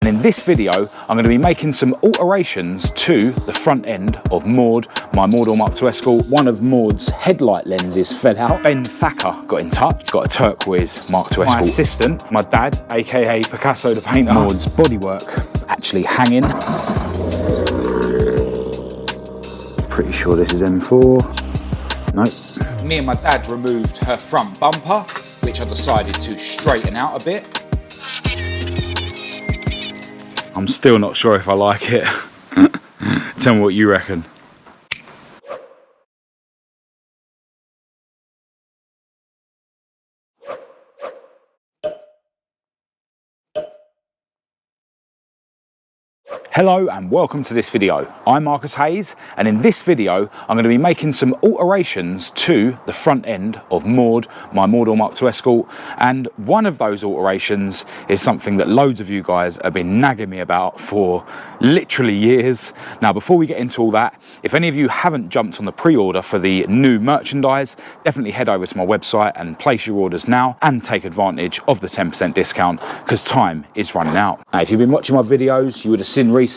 In this video, I'm going to be making some alterations to the front end of Maude, my Maude Mk2 Escort. One of Maude's headlight lenses fell out. Ben Thacker got in touch, got a turquoise Mk2 Escort. My assistant, my dad, aka Picasso the painter, Maude's bodywork actually hanging. Pretty sure this is M4. Nope. Me and my dad removed her front bumper, which I decided to straighten out a bit. I'm still not sure if I like it. Tell me what you reckon. Hello and welcome to this video. I'm Marcus Hayes, and in this video I'm going to be making some alterations to the front end of Maude, my Maude Mk2 Escort, and one of those alterations is something that loads of you guys have been nagging me about for literally years. Now before we get into all that, if any of you haven't jumped on the pre-order for the new merchandise, definitely head over to my website and place your orders now and take advantage of the 10% discount because time is running out. Now if you've been watching my videos, you would have seen recently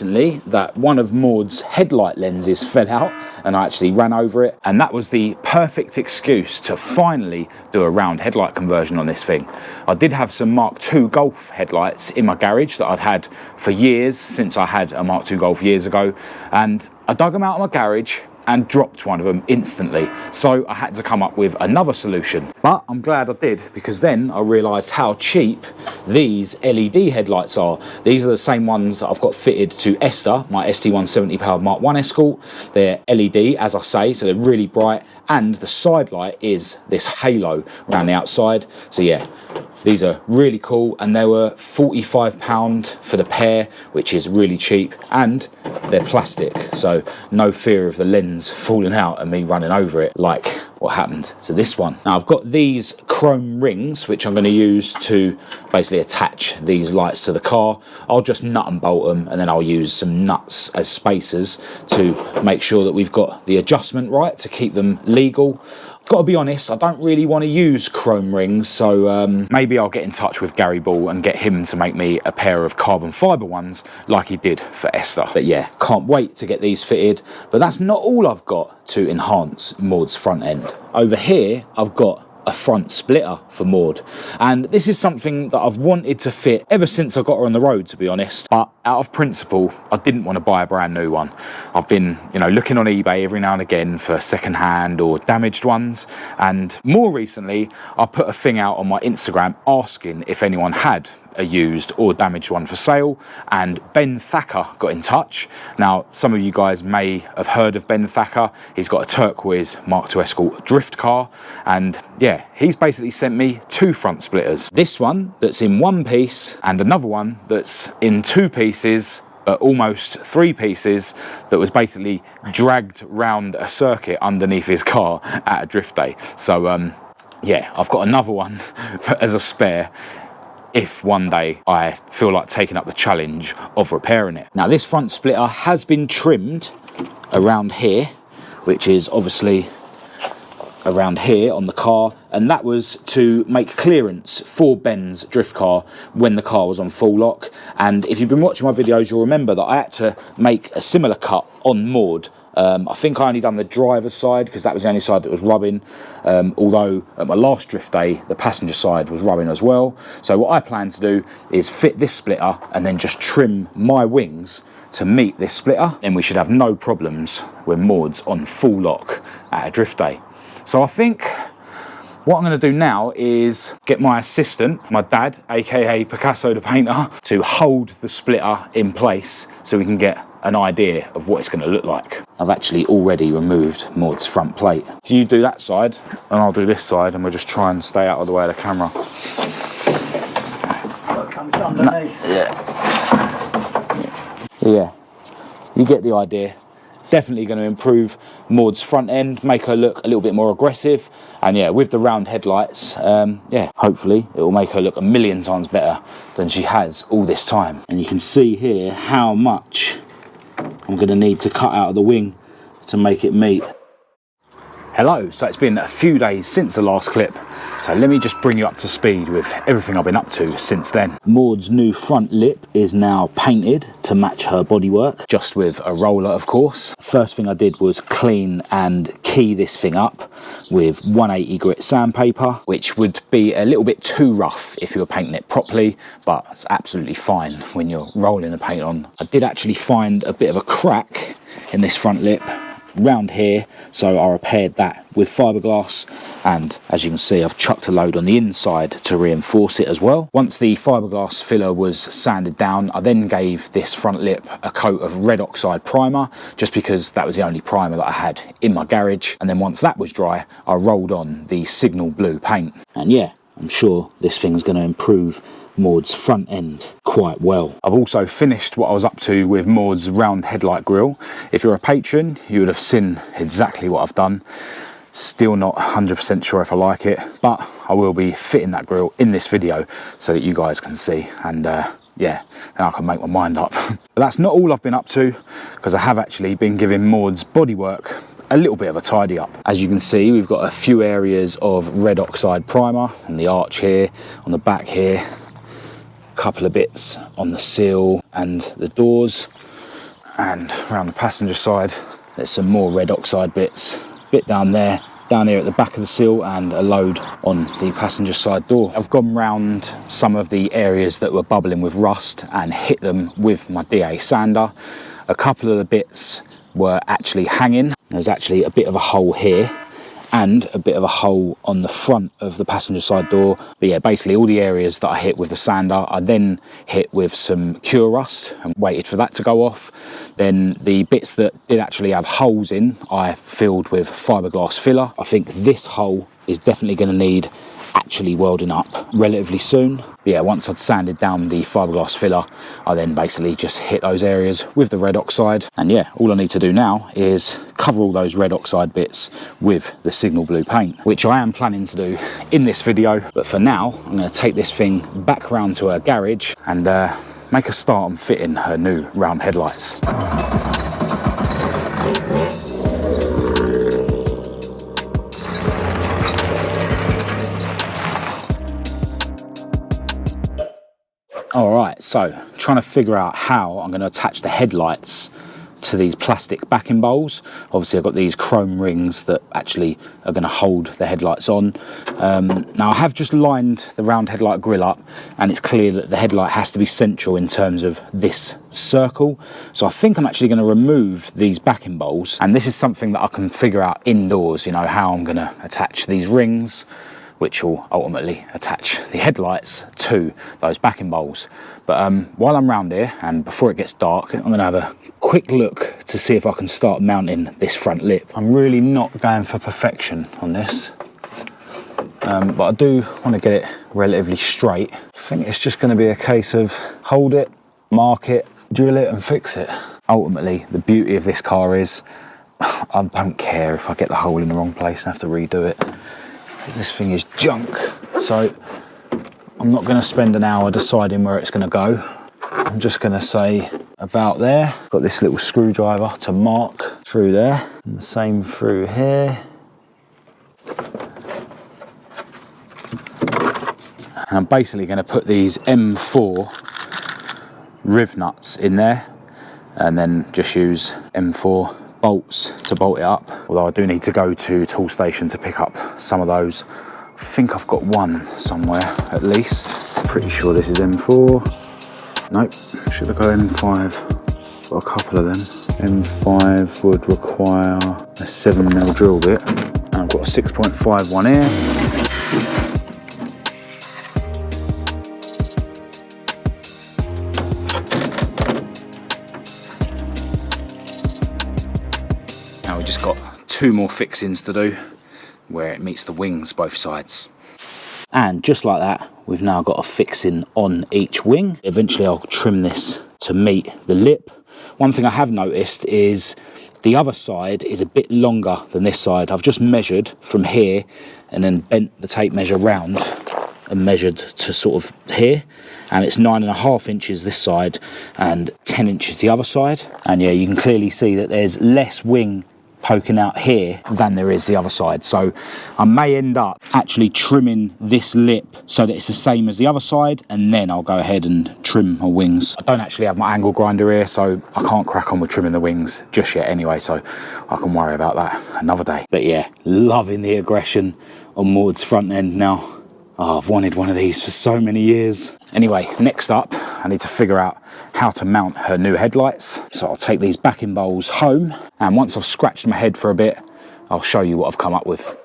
that one of Maude's headlight lenses fell out and I actually ran over it, and that was the perfect excuse to finally do a round headlight conversion on this thing. I did have some Mk2 Golf headlights in my garage that I've had for years, since I had a Mk2 Golf years ago, and I dug them out of my garage and dropped one of them instantly. So I had to come up with another solution. But I'm glad I did, because then I realised how cheap these LED headlights are. These are the same ones that I've got fitted to INSTA, my ST170 powered Mark 1 Escort. They're LED, as I say, so they're really bright, and the side light is this halo around the outside. So yeah, these are really cool, and they were £45 for the pair, which is really cheap, and they're plastic, so no fear of the lens falling out and me running over it like what happened to this one. Now I've got these chrome rings which I'm going to use to basically attach these lights to the car. I'll just nut and bolt them, and then I'll use some nuts as spacers to make sure that we've got the adjustment right to keep them legal. Got to be honest, I don't really want to use chrome rings, so maybe I'll get in touch with Gary Ball and get him to make me a pair of carbon fibre ones like he did for Esther. But yeah, can't wait to get these fitted. But that's not all I've got to enhance Maude's front end. Over here, I've got a front splitter for Maude, and this is something that I've wanted to fit ever since I got her on the road, to be honest. But out of principle, I didn't want to buy a brand new one. I've been, looking on eBay every now and again for second-hand or damaged ones, and more recently I put a thing out on my Instagram asking if anyone had a used or damaged one for sale, and Ben Thacker got in touch. Now some of you guys may have heard of Ben Thacker. He's got a turquoise Mk2 Escort drift car, and yeah, he's basically sent me two front splitters. This one that's in one piece and another one that's in two pieces, but almost three pieces, that was basically dragged round a circuit underneath his car at a drift day. So yeah, I've got another one as a spare if one day I feel like taking up the challenge of repairing it. Now this front splitter has been trimmed around here, which is obviously around here on the car, and that was to make clearance for Ben's drift car when the car was on full lock. And if you've been watching my videos, you'll remember that I had to make a similar cut on Maude. I think I only done the driver's side because that was the only side that was rubbing, although at my last drift day the passenger side was rubbing as well. So what I plan to do is fit this splitter and then just trim my wings to meet this splitter. Then we should have no problems when Maude's on full lock at a drift day. So I think what I'm going to do now is get my assistant, my dad, aka Picasso the painter, to hold the splitter in place so we can get an idea of what it's going to look like. I've actually already removed Maude's front plate. So you do that side and I'll do this side, and we'll just try and stay out of the way of the camera. What comes underneath? Yeah, you get the idea. Definitely going to improve Maude's front end, make her look a little bit more aggressive, and yeah, with the round headlights, yeah, hopefully it will make her look a million times better than she has all this time. And you can see here how much I'm going to need to cut out of the wing to make it meet. Hello, so it's been a few days since the last clip, So let me just bring you up to speed with everything I've been up to since then. Maude's new front lip is now painted to match her bodywork, just with a roller, of course. First thing I did was clean and key this thing up with 180 grit sandpaper, which would be a little bit too rough if you were painting it properly, but it's absolutely fine when you're rolling the paint on. I did actually find a bit of a crack in this front lip round here, so I repaired that with fiberglass, and as you can see, I've chucked a load on the inside to reinforce it as well. Once the fiberglass filler was sanded down, I then gave this front lip a coat of red oxide primer, just because that was the only primer that I had in my garage. And then once that was dry, I rolled on the signal blue paint. And yeah, I'm sure this thing's going to improve Maude's front end quite well. I've also finished what I was up to with Maude's round headlight grille. If you're a patron, you would have seen exactly what I've done. Still not 100% sure if I like it, but I will be fitting that grille in this video so that you guys can see, and yeah, then I can make my mind up. But that's not all I've been up to, because I have actually been giving Maude's bodywork a little bit of a tidy up. As you can see, we've got a few areas of red oxide primer on the arch here, on the back here, a couple of bits on the sill and the doors, and around the passenger side there's some more red oxide bits, a bit down there, down here at the back of the sill, and a load on the passenger side door. I've gone round some of the areas that were bubbling with rust and hit them with my DA sander. A couple of the bits were actually hanging. There's actually a bit of a hole here and a bit of a hole on the front of the passenger side door. But yeah, basically all the areas that I hit with the sander, I then hit with some cure rust and waited for that to go off. Then the bits that did actually have holes in, I filled with fiberglass filler. I think this hole is definitely going to need actually welding up relatively soon. But yeah, once I'd sanded down the fiberglass filler, I then basically just hit those areas with the red oxide. And yeah, all I need to do now is cover all those red oxide bits with the signal blue paint, which I am planning to do in this video. But for now, I'm going to take this thing back round to her garage and make a start on fitting her new round headlights. Alright, so trying to figure out how I'm going to attach the headlights to these plastic backing bowls. Obviously I've got these chrome rings that actually are going to hold the headlights on. Now I have just lined the round headlight grille up, and it's clear that the headlight has to be central in terms of this circle. So I think I'm actually going to remove these backing bowls, and this is something that I can figure out indoors, you know, how I'm going to attach these rings, which will ultimately attach the headlights to those backing bowls. But while I'm round here, and before it gets dark, I'm going to have a quick look to see if I can start mounting this front lip. I'm really not going for perfection on this, but I do want to get it relatively straight. I think it's just going to be a case of hold it, mark it, drill it and fix it. Ultimately, the beauty of this car is I don't care if I get the hole in the wrong place and have to redo it. This thing is junk, so I'm not going to spend an hour deciding where it's going to go. I'm just going to say about there. Got this little screwdriver to mark through there, and the same through here. And I'm basically going to put these M4 riv nuts in there, and then just use M4 bolts to bolt it up. Although I do need to go to Toolstation to pick up some of those. I think I've got one somewhere at least. Pretty sure this is M4. Nope, should have got M5. Got a couple of them. M5 would require a 7mm drill bit. And I've got a 6.5 one here. Now we just got two more fixings to do where it meets the wings both sides. And just like that, we've now got a fixing on each wing. Eventually I'll trim this to meet the lip. One thing I have noticed is the other side is a bit longer than this side. I've just measured from here and then bent the tape measure round and measured to sort of here, and it's 9.5 inches this side and 10 inches the other side. And yeah, you can clearly see that there's less wing poking out here than there is the other side. So I may end up actually trimming this lip so that it's the same as the other side, and then I'll go ahead and trim my wings. I don't actually have my angle grinder here, so I can't crack on with trimming the wings just yet anyway, so I can worry about that another day. But yeah, loving the aggression on Maude's front end now. Oh, I've wanted one of these for so many years. Anyway, next up, I need to figure out how to mount her new headlights. So I'll take these backing bowls home, and once I've scratched my head for a bit, I'll show you what I've come up with.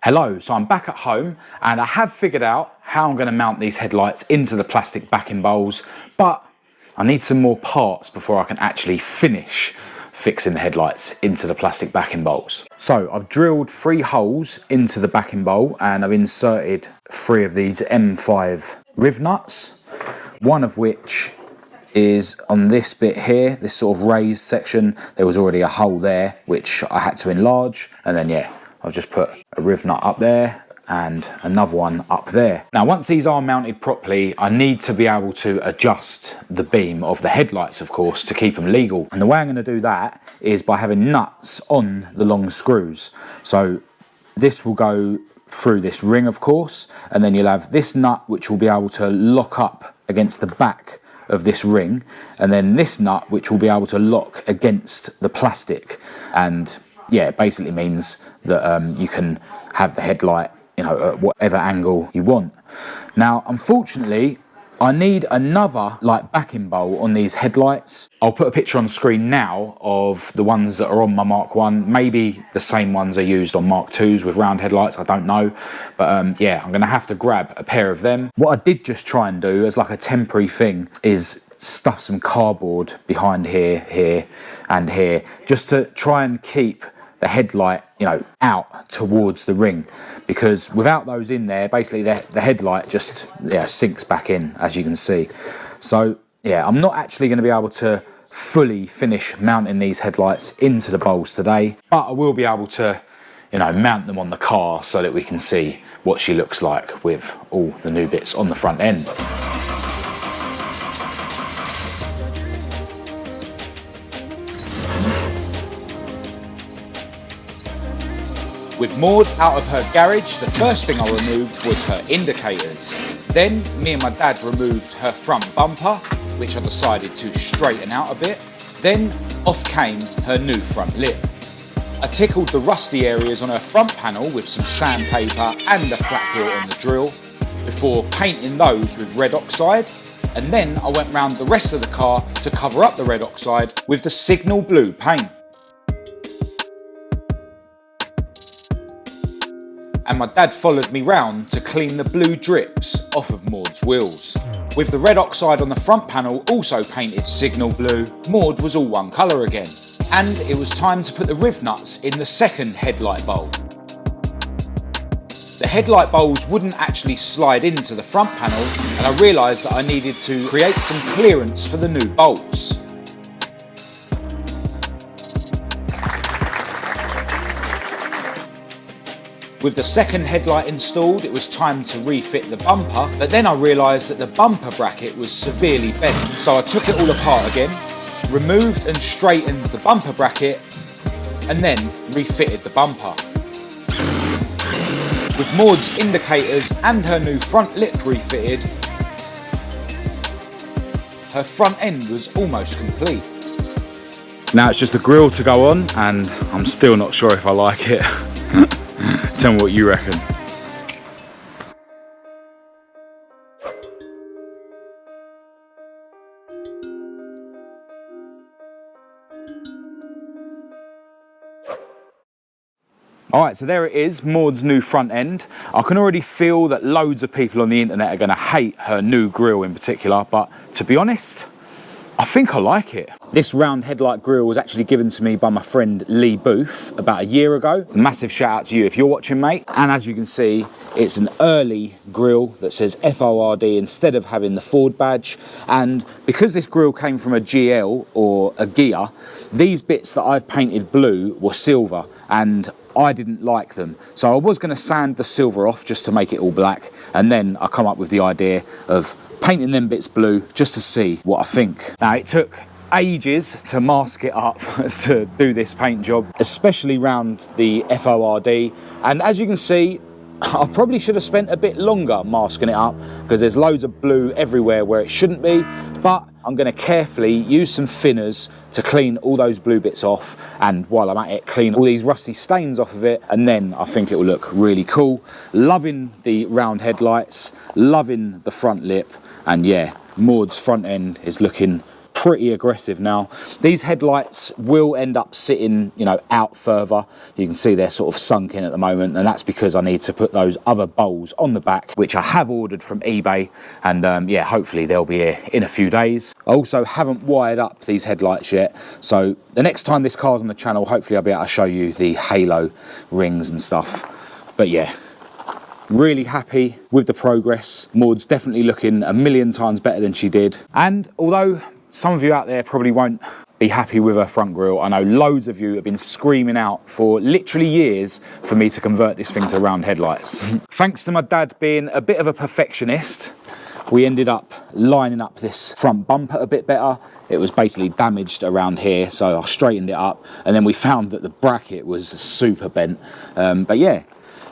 Hello, so I'm back at home, and I have figured out how I'm going to mount these headlights into the plastic backing bowls, but I need some more parts before I can actually finish fixing the headlights into the plastic backing bowls. So I've drilled 3 holes into the backing bowl, and I've inserted 3 of these M5 riv nuts, one of which is on this bit here, this sort of raised section. There was already a hole there which I had to enlarge, and then yeah, I've just put a riv nut up there and another one up there. Now once these are mounted properly, I need to be able to adjust the beam of the headlights, of course, to keep them legal. And the way I'm going to do that is by having nuts on the long screws. So this will go through this ring, of course, and then you'll have this nut which will be able to lock up against the back of this ring, and then this nut which will be able to lock against the plastic. And yeah, it basically means that you can have the headlight, you know, at whatever angle you want. Now, unfortunately, I need another like backing bowl on these headlights. I'll put a picture on screen now of the ones that are on my Mark 1. Maybe the same ones are used on Mark 2s with round headlights, I don't know. But yeah, I'm gonna have to grab a pair of them. What I did just try and do as like a temporary thing is stuff some cardboard behind here, here, and here, just to try and keep the headlight, you know, out towards the ring, because without those in there, basically the headlight just sinks back in, as you can see. So yeah, I'm not actually going to be able to fully finish mounting these headlights into the bowls today, but I will be able to, you know, mount them on the car so that we can see what she looks like with all the new bits on the front end. With Maude out of her garage, the first thing I removed was her indicators. Then me and my dad removed her front bumper, which I decided to straighten out a bit. Then off came her new front lip. I tickled the rusty areas on her front panel with some sandpaper and a flat hill on the drill, before painting those with red oxide. And then I went round the rest of the car to cover up the red oxide with the signal blue paint. And my dad followed me round to clean the blue drips off of Maude's wheels. With the red oxide on the front panel also painted signal blue, Maude was all one colour again. And it was time to put the riv nuts in the second headlight bowl. The headlight bowls wouldn't actually slide into the front panel, and I realised that I needed to create some clearance for the new bolts. With the second headlight installed, it was time to refit the bumper, but then I realised that the bumper bracket was severely bent. So I took it all apart again, removed and straightened the bumper bracket, and then refitted the bumper. With Maude's indicators and her new front lip refitted, her front end was almost complete. Now it's just the grille to go on, and I'm still not sure if I like it. Tell me what you reckon. Alright, so there it is, Maude's new front end. I can already feel that loads of people on the internet are going to hate her new grille in particular, but to be honest, I think I like it. This round headlight grille was actually given to me by my friend Lee Booth about a year ago. Massive shout out to you if you're watching, mate. And as you can see, it's an early grille that says FORD instead of having the Ford badge. And because this grille came from a GL or a Gia, these bits that I've painted blue were silver, and I didn't like them. So I was going to sand the silver off just to make it all black, and then I come up with the idea of painting them bits blue just to see what I think. Now, it took ages to mask it up to do this paint job, especially round the FORD. And as you can see, I probably should have spent a bit longer masking it up because there's loads of blue everywhere where it shouldn't be, but I'm going to carefully use some thinners to clean all those blue bits off, and while I'm at it, clean all these rusty stains off of it, and then I think it will look really cool. Loving the round headlights, loving the front lip, and yeah, Maude's front end is looking pretty aggressive now. These headlights will end up sitting, you know, out further. You can see they're sort of sunk in at the moment, and that's because I need to put those other bowls on the back, which I have ordered from eBay, and yeah, hopefully they'll be here in a few days. I also haven't wired up these headlights yet, so the next time this car's on the channel, hopefully I'll be able to show you the halo rings and stuff. But yeah, really happy with the progress. Maude's definitely looking a million times better than she did, and although some of you out there probably won't be happy with her front grille, I know loads of you have been screaming out for literally years for me to convert this thing to round headlights. Thanks to my dad being a bit of a perfectionist, we ended up lining up this front bumper a bit better. It was basically damaged around here, so I straightened it up, and then we found that the bracket was super bent. But yeah,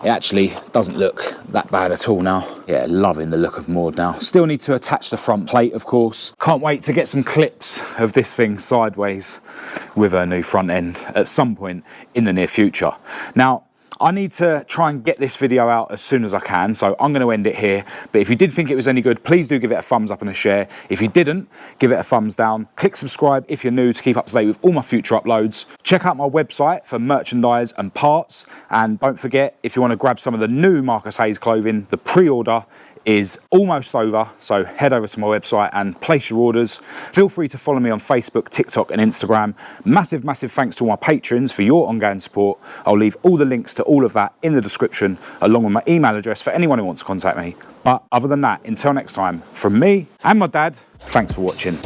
it actually doesn't look that bad at all now. Yeah, loving the look of Maude now. Still need to attach the front plate, of course. Can't wait to get some clips of this thing sideways with her new front end at some point in the near future. Now, I need to try and get this video out as soon as I can, so I'm going to end it here. But if you did think it was any good, please do give it a thumbs up and a share. If you didn't, give it a thumbs down. Click subscribe if you're new to keep up to date with all my future uploads. Check out my website for merchandise and parts. And don't forget, if you want to grab some of the new Marcus Hayes clothing, the pre-order is almost over, so head over to my website and place your orders. Feel free to follow me on Facebook, TikTok and Instagram. Massive thanks to all my patrons for your ongoing support. I'll leave all the links to all of that in the description, along with my email address for anyone who wants to contact me. But other than that, until next time, from me and my dad, thanks for watching.